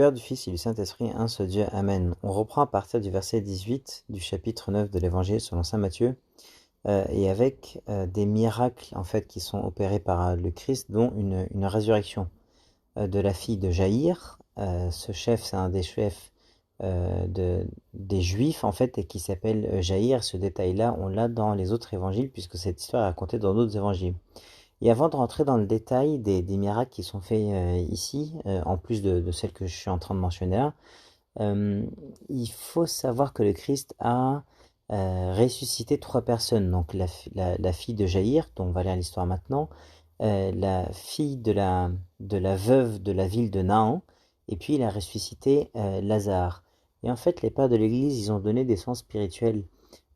Père, du Fils et du Saint-Esprit, un seul Dieu. Amen. On reprend à partir du verset 18 du chapitre 9 de l'Évangile selon saint Matthieu, et avec des miracles en fait qui sont opérés par le Christ, dont une résurrection de la fille de Jaïr. Ce chef, c'est un des chefs des Juifs en fait, et qui s'appelle Jaïr. Ce détail-là, on l'a dans les autres évangiles, puisque cette histoire est racontée dans d'autres évangiles. Et avant de rentrer dans le détail des miracles qui sont faits ici, en plus de celles que je suis en train de mentionner là, il faut savoir que le Christ a ressuscité trois personnes. Donc la fille de Jaïr, dont on va lire l'histoire maintenant, la fille de la veuve de la ville de Naaman, et puis il a ressuscité Lazare. Et en fait, les pères de l'Église, ils ont donné des sens spirituels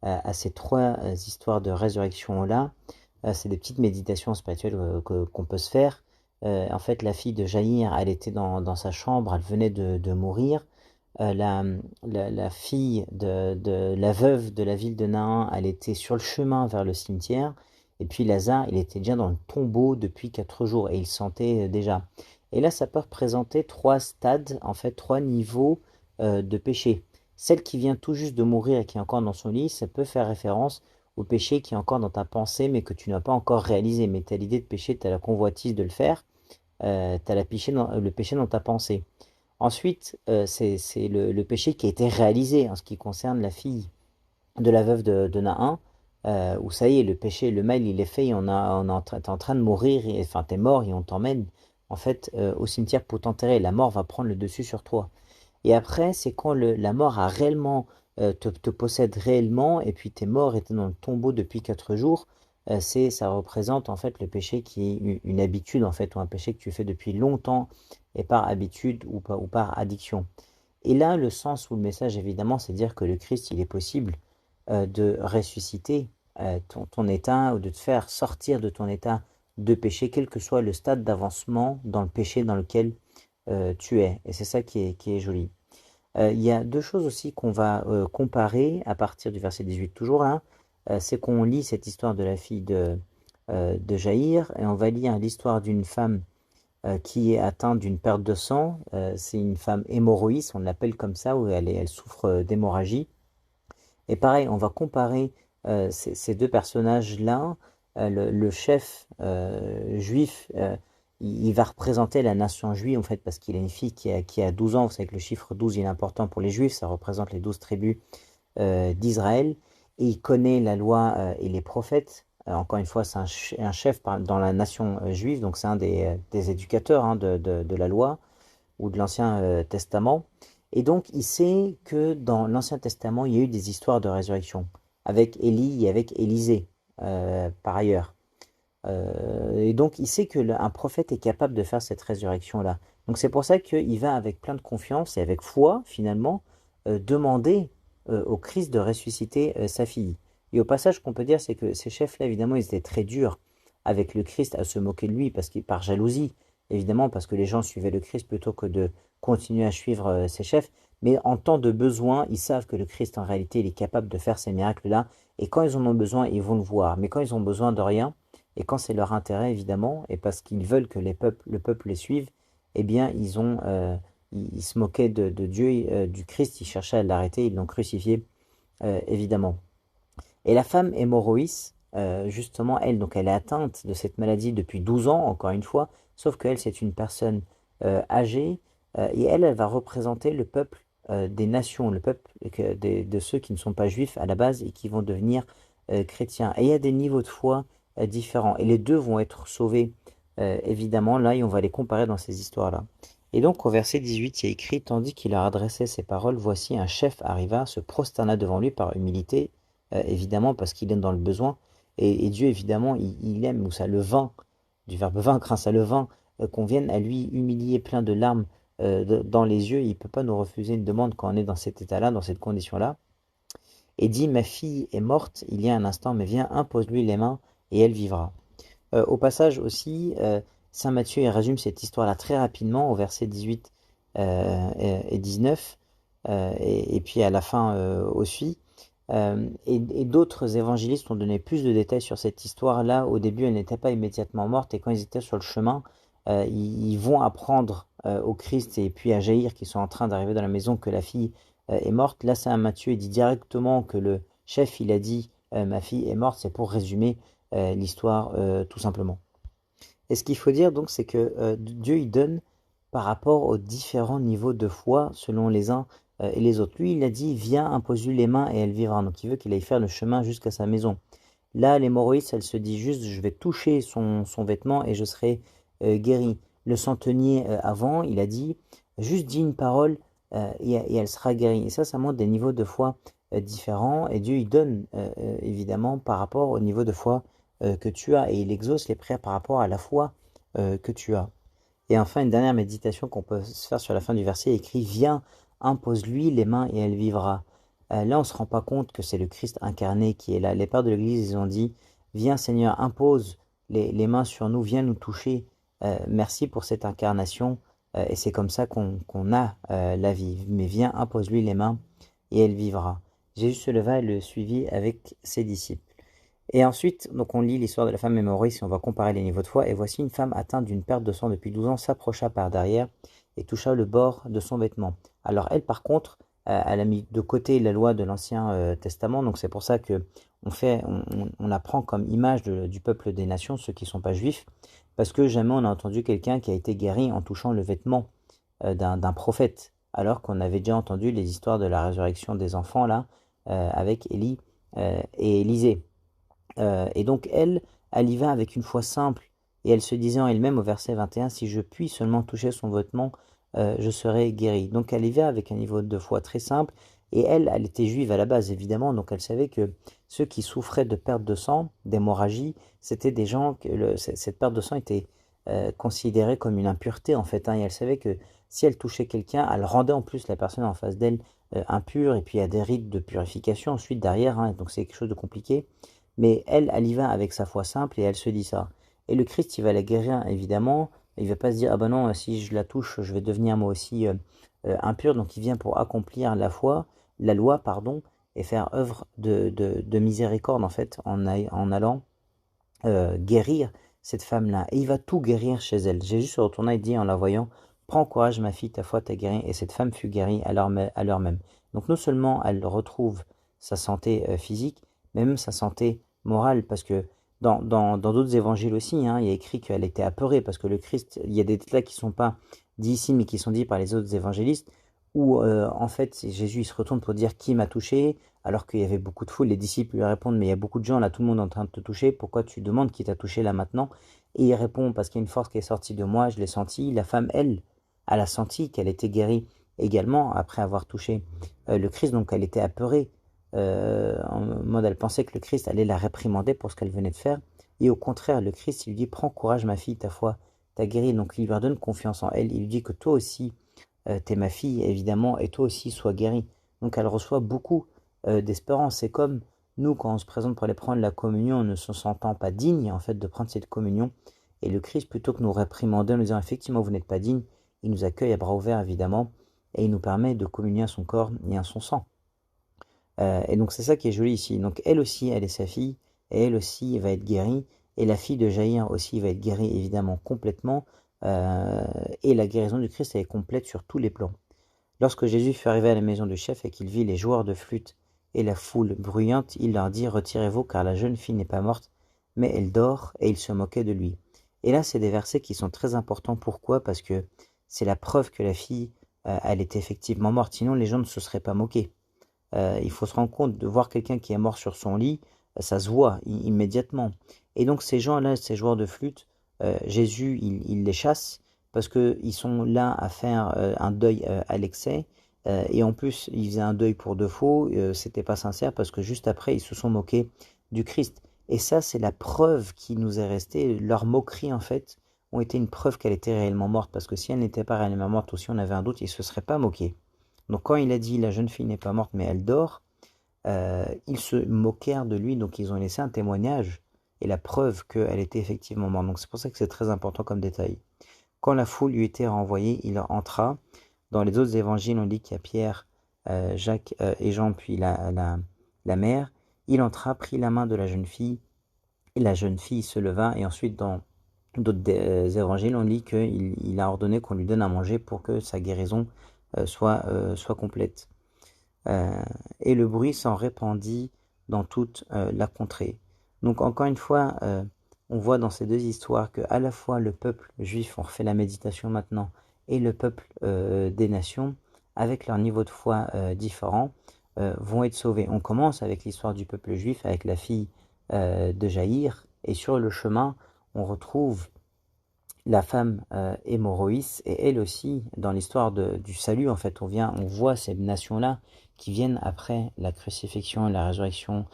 à ces trois histoires de résurrection-là. C'est des petites méditations spirituelles qu'on peut se faire. En fait, la fille de Jaïr, elle était dans sa chambre, elle venait de mourir. La fille de la veuve de la ville de Naaman, elle était sur le chemin vers le cimetière. Et puis Lazare, il était déjà dans le tombeau depuis 4 jours et il sentait déjà. Et là, ça peut représenter trois stades, en fait, trois niveaux de péché. Celle qui vient tout juste de mourir et qui est encore dans son lit, ça peut faire référence au péché qui est encore dans ta pensée, mais que tu n'as pas encore réalisé. Mais tu as l'idée de pécher, tu as la convoitise de le faire, tu as le péché dans ta pensée. Ensuite, c'est le péché qui a été réalisé en ce qui concerne la fille de la veuve de Naaman, où ça y est, le péché, le mal, il est fait, et t'es en train de mourir, enfin, t'es mort, et on t'emmène, en fait, au cimetière pour t'enterrer. La mort va prendre le dessus sur toi. Et après, c'est quand la mort a réellement, te possède réellement, et puis t'es mort et t'es dans le tombeau depuis 4 jours. Ça représente en fait le péché qui est une habitude, en fait, ou un péché que tu fais depuis longtemps, et par habitude ou par addiction. Et là, le sens ou le message, évidemment, c'est de dire que le Christ, il est possible de ressusciter ton état, ou de te faire sortir de ton état de péché, quel que soit le stade d'avancement dans le péché dans lequel tu es. Et c'est ça qui est joli. Il y a deux choses aussi qu'on va comparer à partir du verset 18 toujours, hein. C'est qu'on lit cette histoire de la fille de Jaïr, et on va lire l'histoire d'une femme qui est atteinte d'une perte de sang. C'est une femme hémorroïde, on l'appelle comme ça, où elle souffre d'hémorragie. Et pareil, on va comparer ces deux personnages-là. Le chef juif, il va représenter la nation juive, en fait, parce qu'il a une fille qui a 12 ans. Vous savez que le chiffre 12 il est important pour les juifs, ça représente les 12 tribus d'Israël. Et il connaît la loi et les prophètes. Encore une fois, c'est un chef dans la nation juive, donc c'est un des éducateurs, hein, de la loi ou de l'Ancien Testament. Et donc, il sait que dans l'Ancien Testament, il y a eu des histoires de résurrection, avec Élie et avec Élisée, par ailleurs. Et donc, il sait qu'un prophète est capable de faire cette résurrection-là. Donc, c'est pour ça qu'il va avec plein de confiance et avec foi, finalement, demander au Christ de ressusciter sa fille. Et au passage, ce qu'on peut dire, c'est que ces chefs-là, évidemment, ils étaient très durs avec le Christ, à se moquer de lui, par jalousie, évidemment, parce que les gens suivaient le Christ plutôt que de continuer à suivre ses chefs. Mais en temps de besoin, ils savent que le Christ, en réalité, il est capable de faire ces miracles-là. Et quand ils en ont besoin, ils vont le voir. Mais quand ils ont besoin de rien, et quand c'est leur intérêt, évidemment, et parce qu'ils veulent que le peuple les suive, eh bien, ils se moquaient de Dieu, du Christ, ils cherchaient à l'arrêter, ils l'ont crucifié, évidemment. Et la femme hémorroïs, justement, elle, donc elle est atteinte de cette maladie depuis 12 ans, encore une fois, sauf qu'elle, c'est une personne âgée, et elle va représenter le peuple des nations, le peuple de ceux qui ne sont pas juifs à la base et qui vont devenir chrétiens. Et il y a des niveaux de foi différents, et les deux vont être sauvés, évidemment, là, et on va les comparer dans ces histoires-là. Et donc, au verset 18, il y a écrit, tandis qu'il leur adressait ces paroles, voici un chef arriva, se prosterna devant lui par humilité, évidemment, parce qu'il est dans le besoin. Et Dieu, évidemment, il aime, ou ça le vin, du verbe vaincre, hein, ça le vin, qu'on vienne à lui humilier plein de larmes dans les yeux. Il ne peut pas nous refuser une demande quand on est dans cet état-là, dans cette condition-là. Et dit, ma fille est morte il y a un instant, mais viens, impose-lui les mains, et elle vivra. Au passage aussi, saint Matthieu il résume cette histoire-là très rapidement au verset 18 et 19, et puis à la fin aussi. Et d'autres évangélistes ont donné plus de détails sur cette histoire-là. Au début, elle n'était pas immédiatement morte, et quand ils étaient sur le chemin, ils vont apprendre au Christ et puis à Jaïr qui sont en train d'arriver dans la maison que la fille est morte. Là, c'est un Matthieu, il dit directement que le chef, il a dit ma fille est morte, c'est pour résumer l'histoire tout simplement. Et ce qu'il faut dire donc, c'est que Dieu il donne par rapport aux différents niveaux de foi selon les uns et les autres. Lui, il a dit viens, impose-lui les mains et elle vivra. Donc il veut qu'il aille faire le chemin jusqu'à sa maison. Là, l'hémorroïde, elle se dit juste je vais toucher son vêtement et je serai guéri. Le centenier avant, il a dit juste dis une parole et elle sera guérie. Et ça montre des niveaux de foi différents. Et Dieu, il donne évidemment par rapport au niveau de foi que tu as. Et il exauce les prières par rapport à la foi que tu as. Et enfin, une dernière méditation qu'on peut se faire sur la fin du verset écrit viens, impose-lui les mains et elle vivra. Là, on ne se rend pas compte que c'est le Christ incarné qui est là. Les pères de l'Église, ils ont dit viens Seigneur, impose les mains sur nous, viens nous toucher. Merci pour cette incarnation. Et c'est comme ça qu'on a la vie. Mais viens, impose-lui les mains et elle vivra. Jésus se leva et le suivit avec ses disciples. Et ensuite, donc on lit l'histoire de la femme hémorroïde si on va comparer les niveaux de foi. Et voici une femme atteinte d'une perte de sang depuis 12 ans s'approcha par derrière et toucha le bord de son vêtement. Alors elle, par contre, elle a mis de côté la loi de l'Ancien Testament. Donc c'est pour ça que on la prend comme image du peuple des nations, ceux qui ne sont pas juifs, parce que jamais on a entendu quelqu'un qui a été guéri en touchant le vêtement d'un prophète, alors qu'on avait déjà entendu les histoires de la résurrection des enfants là avec Élie et Élisée. Et donc elle y va avec une foi simple, et elle se disait en elle-même au verset 21, si je puis seulement toucher son vêtement, je serai guérie. Donc elle y va avec un niveau de foi très simple, et elle était juive à la base évidemment, donc elle savait que ceux qui souffraient de perte de sang, d'hémorragie, c'était des gens que cette perte de sang était considérée comme une impureté en fait, et elle savait que si elle touchait quelqu'un, elle rendait en plus la personne en face d'elle impure, et puis il y a des rites de purification ensuite derrière, donc c'est quelque chose de compliqué. Mais elle y va avec sa foi simple et elle se dit ça. Et le Christ, il va la guérir, évidemment. Il va pas se dire, ah ben non, si je la touche, je vais devenir moi aussi impur. Donc il vient pour accomplir la loi, pardon, et faire œuvre de miséricorde, en fait, en allant guérir cette femme-là. Et il va tout guérir chez elle. Jésus se retourna et dit en la voyant, prends courage, ma fille, ta foi t'a guérie. Et cette femme fut guérie à l'heure même. Donc non seulement elle retrouve sa santé physique, mais même sa santé morale, parce que dans d'autres évangiles aussi, il y a écrit qu'elle était apeurée, parce que le Christ, il y a des détails qui ne sont pas dits ici, mais qui sont dits par les autres évangélistes, où en fait Jésus il se retourne pour dire qui m'a touché, alors qu'il y avait beaucoup de foule. Les disciples lui répondent, mais il y a beaucoup de gens là, tout le monde est en train de te toucher, pourquoi tu demandes qui t'a touché là maintenant? Et il répond, parce qu'il y a une force qui est sortie de moi, je l'ai senti. La femme, elle a senti qu'elle était guérie également après avoir touché le Christ, donc elle était apeurée. En mode, elle pensait que le Christ allait la réprimander pour ce qu'elle venait de faire. Et au contraire, le Christ, il lui dit, prends courage ma fille, ta foi t'a guérie. Donc il lui donne confiance en elle. Il lui dit que toi aussi, t'es ma fille, évidemment, et toi aussi, sois guérie. Donc elle reçoit beaucoup d'espérance. C'est comme nous, quand on se présente pour aller prendre la communion, en ne se sentant pas digne, en fait, de prendre cette communion. Et le Christ, plutôt que nous réprimander en nous disant, effectivement, vous n'êtes pas digne, il nous accueille à bras ouverts, évidemment, et il nous permet de communier à son corps et à son sang. Et donc c'est ça qui est joli ici. Donc elle aussi, elle est sa fille, et elle aussi va être guérie, et la fille de Jaïr aussi va être guérie évidemment complètement, et la guérison du Christ elle est complète sur tous les plans. Lorsque Jésus fut arrivé à la maison du chef et qu'il vit les joueurs de flûte et la foule bruyante, il leur dit retirez-vous car la jeune fille n'est pas morte, mais elle dort, et il se moquait de lui. Et là c'est des versets qui sont très importants. Pourquoi? Parce que c'est la preuve que la fille, elle était effectivement morte, sinon les gens ne se seraient pas moqués. Il faut se rendre compte de voir quelqu'un qui est mort sur son lit, ça se voit immédiatement. Et donc ces gens-là, ces joueurs de flûte, Jésus, il les chasse parce qu'ils sont là à faire un deuil à l'excès. Et en plus, ils faisaient un deuil pour de faux, c'était pas sincère parce que juste après, ils se sont moqués du Christ. Et ça, c'est la preuve qui nous est restée. Leurs moqueries, en fait, ont été une preuve qu'elle était réellement morte, parce que si elle n'était pas réellement morte ou si on avait un doute, ils ne se seraient pas moqués. Donc quand il a dit la jeune fille n'est pas morte mais elle dort, ils se moquèrent de lui, donc ils ont laissé un témoignage et la preuve qu'elle était effectivement morte. Donc c'est pour ça que c'est très important comme détail. Quand la foule lui était renvoyée, il entra. Dans les autres évangiles, on dit qu'il y a Pierre, Jacques et Jean, puis la mère. Il entra, prit la main de la jeune fille, et la jeune fille se leva. Et ensuite, dans d'autres évangiles, on lit qu'il a ordonné qu'on lui donne à manger pour que sa guérison soit complète. Et le bruit s'en répandit dans toute la contrée. Donc encore une fois, on voit dans ces deux histoires que à la fois le peuple juif, on refait la méditation maintenant, et le peuple des nations, avec leur niveau de foi différent, vont être sauvés. On commence avec l'histoire du peuple juif, avec la fille de Jaïr, et sur le chemin, on retrouve la femme hémorroïs, et elle aussi, dans l'histoire du salut, en fait, on voit ces nations-là qui viennent après la crucifixion et la résurrection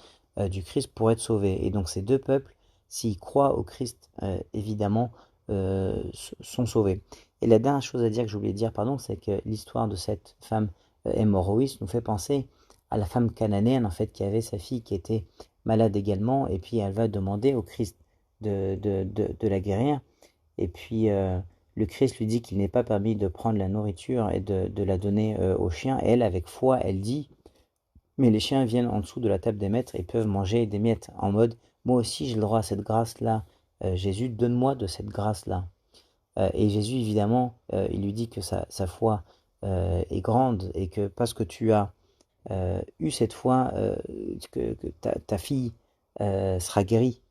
du Christ pour être sauvés. Et donc ces deux peuples, s'ils croient au Christ, évidemment, sont sauvés. Et la dernière chose à dire que je voulais dire, pardon, c'est que l'histoire de cette femme hémorroïs nous fait penser à la femme cananéenne, en fait, qui avait sa fille qui était malade également, et puis elle va demander au Christ de la guérir. Et puis le Christ lui dit qu'il n'est pas permis de prendre la nourriture et de la donner aux chiens. Et elle, avec foi, elle dit, mais les chiens viennent en dessous de la table des maîtres et peuvent manger des miettes. En mode, moi aussi j'ai le droit à cette grâce-là. Jésus, donne-moi de cette grâce-là. Et Jésus, évidemment, il lui dit que sa foi est grande et que parce que tu as eu cette foi, que ta fille sera guérie.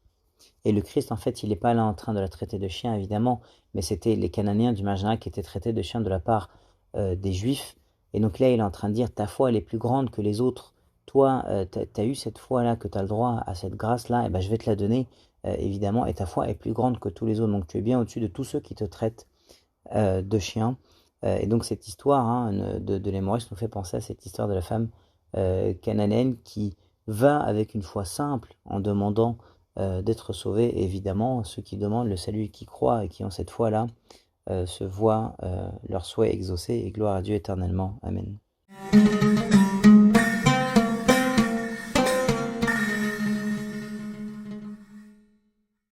Et le Christ, en fait, il n'est pas là en train de la traiter de chien, évidemment, mais c'était les Cananéens du marginal qui étaient traités de chiens de la part des Juifs. Et donc là, il est en train de dire, ta foi, elle est plus grande que les autres. Toi, tu as eu cette foi-là, que tu as le droit à cette grâce-là, et ben, je vais te la donner, évidemment, et ta foi est plus grande que tous les autres. Donc tu es bien au-dessus de tous ceux qui te traitent de chien. Et donc cette histoire de l'hémorroïde nous fait penser à cette histoire de la femme cananéenne qui va avec une foi simple en demandant d'être sauvée. Et évidemment, ceux qui demandent le salut et qui croient et qui ont cette foi-là se voient leur souhait exaucé et gloire à Dieu éternellement. Amen.